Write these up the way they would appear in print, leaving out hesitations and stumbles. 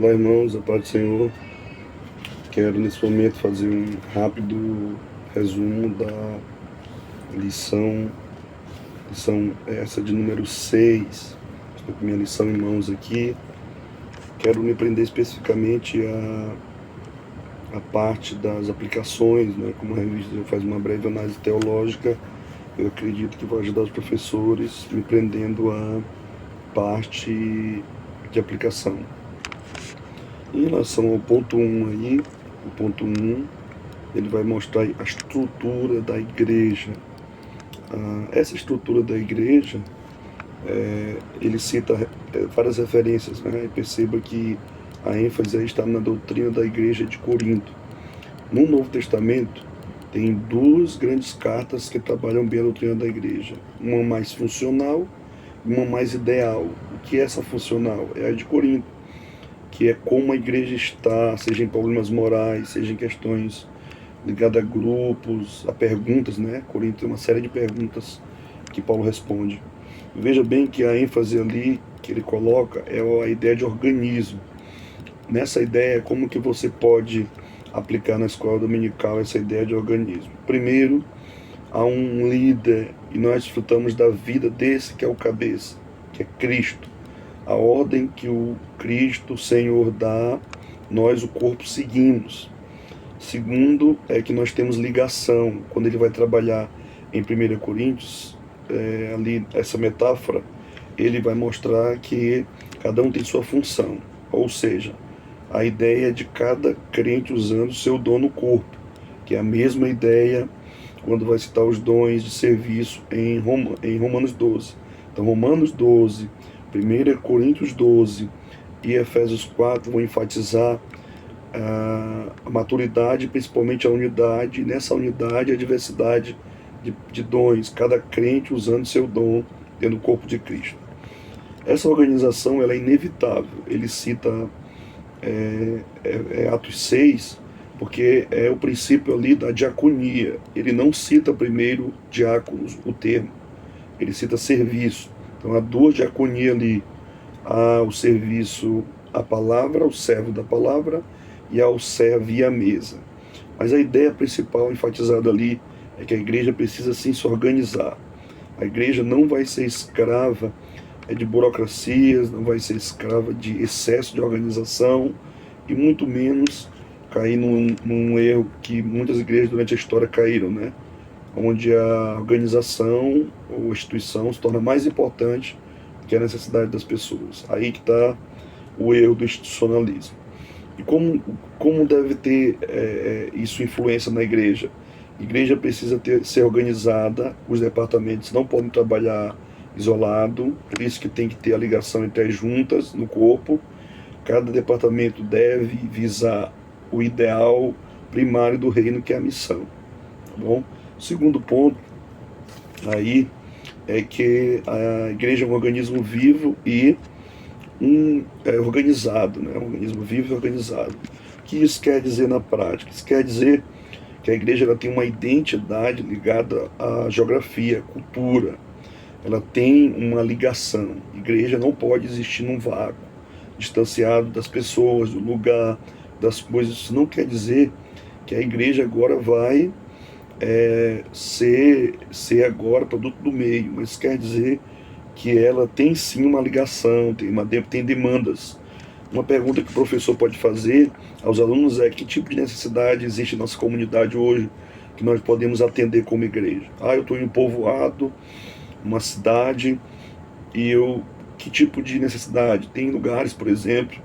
Olá, irmãos, a paz do Senhor. Quero nesse momento fazer um rápido resumo da lição essa de número 6. Estou com minha lição em mãos aqui. Quero me prender especificamente a parte das aplicações, né? Como a revista faz uma breve análise teológica, eu acredito que vai ajudar os professores me prendendo a parte de aplicação. Em relação ao ponto 1 aí, o ponto 1, ele vai mostrar a estrutura da igreja. Essa estrutura da igreja, ele cita várias referências, né? E perceba que a ênfase aí está na doutrina da igreja de Corinto. No Novo Testamento, tem duas grandes cartas que trabalham bem a doutrina da igreja. Uma mais funcional e uma mais ideal. O que é essa funcional? É a de Corinto, que é como a igreja está, seja em problemas morais, seja em questões ligadas a grupos, a perguntas, né? Corinto tem uma série de perguntas que Paulo responde. Veja bem que a ênfase ali que ele coloca é a ideia de organismo. Nessa ideia, como que você pode aplicar na escola dominical essa ideia de organismo? Primeiro, há um líder e nós desfrutamos da vida desse que é o cabeça, que é Cristo. A ordem que o Cristo, o Senhor, dá, nós, o corpo, seguimos. Segundo, é que nós temos ligação. Quando ele vai trabalhar em 1 Coríntios, ali, essa metáfora, ele vai mostrar que cada um tem sua função. Ou seja, a ideia de cada crente usando o seu dom no corpo, que é a mesma ideia quando vai citar os dons de serviço em Romanos 12. Então, Romanos 12, 1 Coríntios 12 e Efésios 4 vão enfatizar a maturidade, principalmente a unidade, e nessa unidade a diversidade de dons, cada crente usando seu dom dentro do corpo de Cristo. Essa organização ela é inevitável. Ele cita Atos 6, porque é o princípio ali da diaconia. Ele não cita primeiro diáconos, o termo, ele cita serviço. Então há duas diaconias ali, há o serviço à palavra, o servo da palavra, e ao servo e à mesa. Mas a ideia principal enfatizada ali é que a igreja precisa sim se organizar. A igreja não vai ser escrava de burocracias, não vai ser escrava de excesso de organização e muito menos cair num erro que muitas igrejas durante a história caíram, né? Onde a organização ou instituição se torna mais importante que a necessidade das pessoas. Aí que está o erro do institucionalismo. E como deve ter isso influência na igreja? A igreja precisa ser organizada, os departamentos não podem trabalhar isolado, por isso que tem que ter a ligação entre as juntas no corpo. Cada departamento deve visar o ideal primário do reino, que é a missão. Tá bom? O segundo ponto aí é que a igreja é um organismo vivo e organizado, né? Um organismo vivo e organizado. O que isso quer dizer na prática? Isso quer dizer que a igreja ela tem uma identidade ligada à geografia, à cultura. Ela tem uma ligação. A igreja não pode existir num vácuo, distanciado das pessoas, do lugar, das coisas. Isso não quer dizer que a igreja agora vai ser agora produto do meio, mas quer dizer que ela tem sim uma ligação, tem demandas. Uma pergunta que o professor pode fazer aos alunos é: que tipo de necessidade existe na nossa comunidade hoje que nós podemos atender como igreja? Eu estou em um povoado, uma cidade, e que tipo de necessidade? Tem lugares, por exemplo,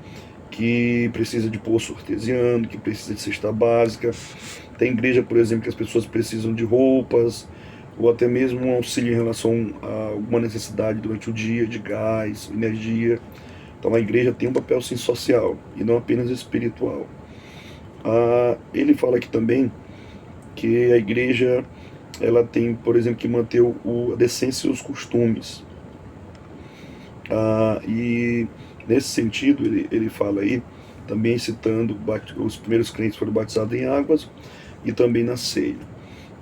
que precisa de poço artesiano, que precisa de cesta básica. Tem igreja, por exemplo, que as pessoas precisam de roupas, ou até mesmo um auxílio em relação a alguma necessidade durante o dia, de gás, energia. Então a igreja tem um papel sim social, e não apenas espiritual. Ele fala aqui também que a igreja ela tem, por exemplo, que manter a decência e os costumes. E nesse sentido, ele fala aí, também citando os primeiros crentes foram batizados em águas e também na ceia.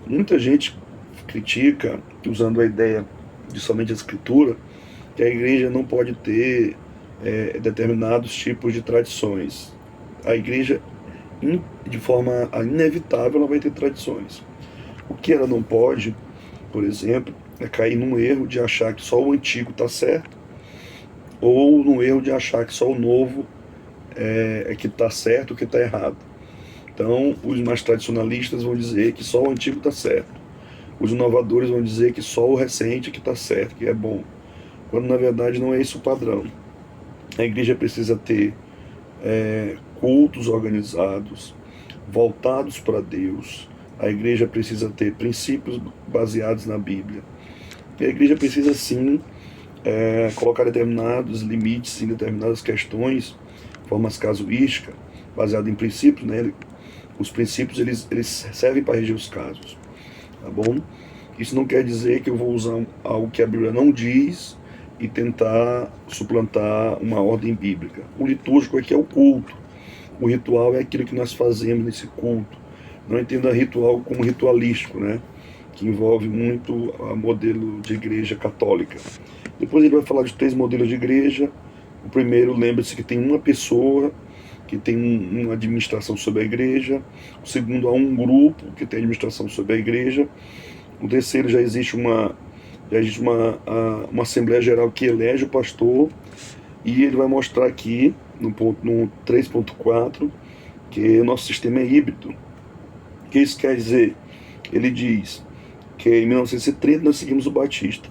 Muita gente critica, usando a ideia de somente a escritura, que a igreja não pode ter determinados tipos de tradições. A igreja, de forma inevitável, ela vai ter tradições. O que ela não pode, por exemplo, é cair num erro de achar que só o antigo está certo, ou no erro de achar que só o novo é que está certo, o que está errado. Então, os mais tradicionalistas vão dizer que só o antigo está certo. Os inovadores vão dizer que só o recente que está certo, que é bom. Quando, na verdade, não é esse o padrão. A igreja precisa ter cultos organizados, voltados para Deus. A igreja precisa ter princípios baseados na Bíblia. E a igreja precisa, sim, colocar determinados limites em determinadas questões, formas casuísticas, baseado em princípios, né? Os princípios, eles servem para reger os casos, tá bom? Isso não quer dizer que eu vou usar algo que a Bíblia não diz e tentar suplantar uma ordem bíblica. O litúrgico aqui é o culto. O ritual é aquilo que nós fazemos nesse culto. Não entenda ritual como ritualístico, né? Que envolve muito o modelo de igreja católica. Depois ele vai falar de 3 modelos de igreja. O primeiro, lembre-se que tem uma pessoa que tem uma administração sobre a igreja. O segundo, há um grupo que tem administração sobre a igreja. O terceiro, já existe uma Assembleia Geral que elege o pastor. E ele vai mostrar aqui, no 3.4, que o nosso sistema é híbrido. O que isso quer dizer? Ele diz que em 1930 nós seguimos o Batista.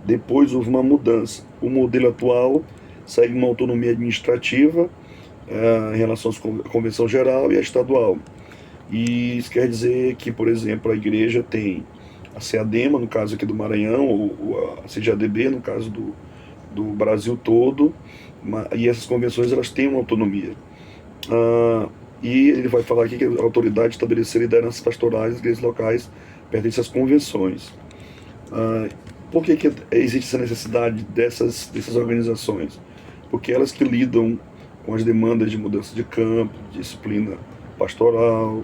Depois houve uma mudança. O modelo atual segue uma autonomia administrativa em relação à Convenção Geral e à estadual. E isso quer dizer que, por exemplo, a igreja tem a CEADEMA, no caso aqui do Maranhão, ou a CGADB, no caso do Brasil todo, e essas convenções elas têm uma autonomia. E ele vai falar aqui que a autoridade de estabelecer lideranças pastorais das igrejas locais pertence às convenções. Por que existe essa necessidade dessas organizações? Porque elas que lidam com as demandas de mudança de campo, de disciplina pastoral,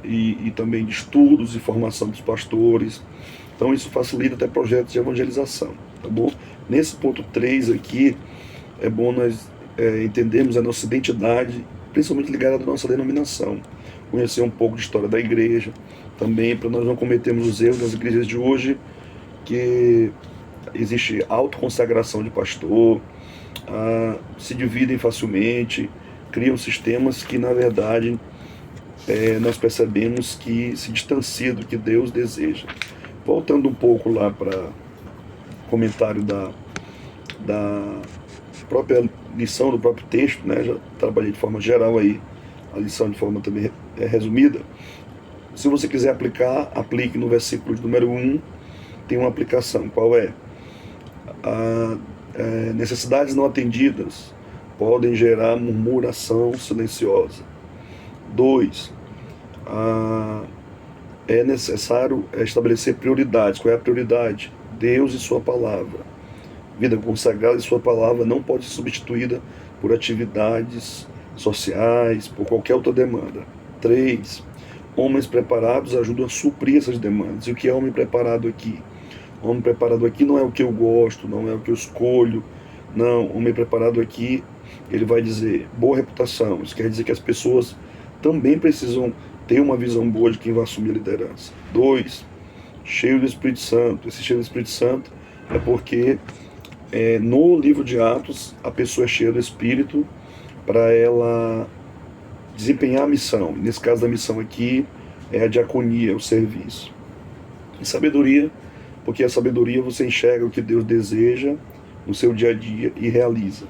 e também de estudos e formação dos pastores. Então isso facilita até projetos de evangelização, tá bom? Nesse ponto 3 aqui, é bom nós entendermos a nossa identidade, principalmente ligada à nossa denominação, conhecer um pouco de história da igreja, também para nós não cometermos os erros das igrejas de hoje, que existe autoconsagração de pastor, se dividem facilmente, criam sistemas que, na verdade, nós percebemos que se distancia do que Deus deseja. Voltando um pouco lá para o comentário da própria lição, do próprio texto, né? Já trabalhei de forma geral aí, a lição de forma também resumida. Se você quiser aplicar, aplique no versículo de número 1, tem uma aplicação. Qual é? Necessidades não atendidas podem gerar murmuração silenciosa. 2. É necessário estabelecer prioridades. Qual é a prioridade? Deus e sua palavra. Vida consagrada e sua palavra não pode ser substituída por atividades sociais, por qualquer outra demanda. 3. Homens preparados ajudam a suprir essas demandas. E o que é homem preparado aqui? Homem preparado aqui não é o que eu gosto, não é o que eu escolho. Não, homem preparado aqui, ele vai dizer boa reputação. Isso quer dizer que as pessoas também precisam ter uma visão boa de quem vai assumir a liderança. 2. Cheio do Espírito Santo. Esse cheio do Espírito Santo é porque no livro de Atos a pessoa é cheia do Espírito para ela desempenhar a missão. Nesse caso da missão aqui é a diaconia, o serviço. E sabedoria, porque a sabedoria você enxerga o que Deus deseja no seu dia a dia e realiza.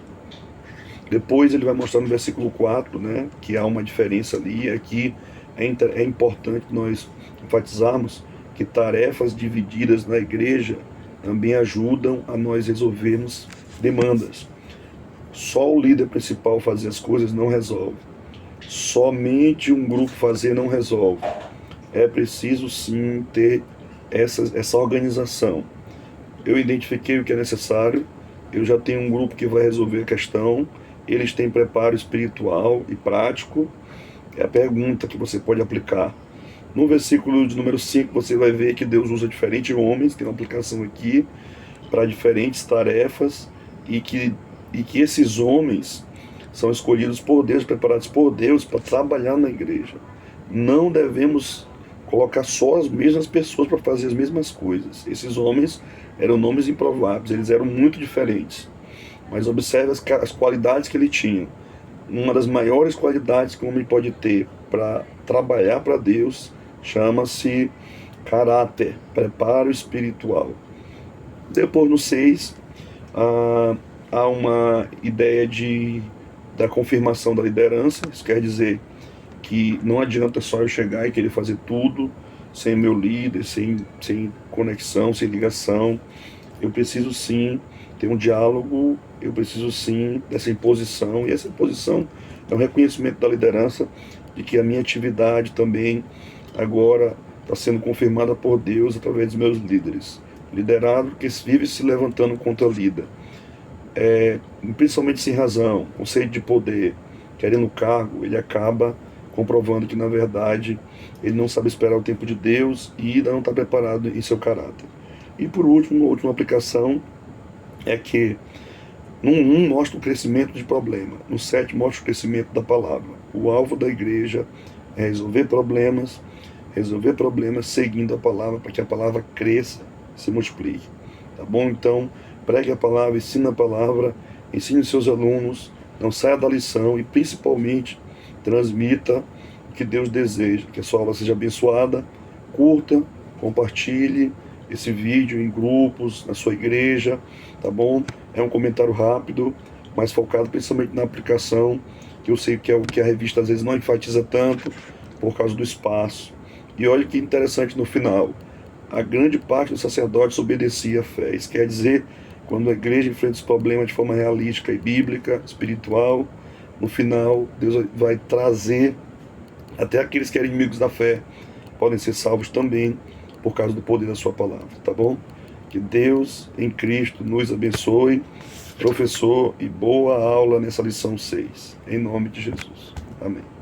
Depois ele vai mostrar no versículo 4, né, que há uma diferença ali. Aqui é importante nós enfatizarmos que tarefas divididas na igreja também ajudam a nós resolvermos demandas. Só o líder principal fazer as coisas não resolve. Somente um grupo fazer não resolve. É preciso sim ter essa organização. Eu identifiquei o que é necessário, eu já tenho um grupo que vai resolver a questão, eles têm preparo espiritual e prático. É a pergunta que você pode aplicar. No versículo de número 5 você vai ver que Deus usa diferentes homens, tem uma aplicação aqui para diferentes tarefas, e que e que esses homens são escolhidos por Deus, preparados por Deus para trabalhar na igreja. Não devemos colocar só as mesmas pessoas para fazer as mesmas coisas. Esses homens eram nomes improváveis, eles eram muito diferentes. Mas observe as qualidades que ele tinha. Uma das maiores qualidades que um homem pode ter para trabalhar para Deus chama-se caráter, preparo espiritual. Depois, no 6, há uma ideia da confirmação da liderança. Isso quer dizer que não adianta só eu chegar e querer fazer tudo sem meu líder, sem conexão, sem ligação. Eu preciso sim ter um diálogo, eu preciso sim dessa imposição, e essa imposição é um reconhecimento da liderança de que a minha atividade também agora está sendo confirmada por Deus através dos meus líderes. Liderado que vive se levantando contra o líder, principalmente sem razão, com sede de poder, querendo cargo, ele acaba comprovando que na verdade ele não sabe esperar o tempo de Deus e ainda não está preparado em seu caráter. E por último, a última aplicação é que no 1 mostra o crescimento de problema, no 7 mostra o crescimento da palavra. O alvo da igreja é resolver problemas seguindo a palavra, para que a palavra cresça, se multiplique. Tá bom? Então, pregue a palavra, ensine a palavra, ensine os seus alunos, não saia da lição e principalmente transmita o que Deus deseja, que a sua aula seja abençoada. Curta, compartilhe esse vídeo em grupos, na sua igreja, tá bom? É um comentário rápido, mas focado principalmente na aplicação, que eu sei que é o que a revista às vezes não enfatiza tanto, por causa do espaço. E olha que interessante no final, a grande parte dos sacerdotes obedecia à fé. Isso quer dizer, quando a igreja enfrenta os problemas de forma realística e bíblica, espiritual, no final Deus vai trazer até aqueles que eram inimigos da fé, podem ser salvos também, por causa do poder da sua palavra, tá bom? Que Deus em Cristo nos abençoe, professor, e boa aula nessa lição 6. Em nome de Jesus. Amém.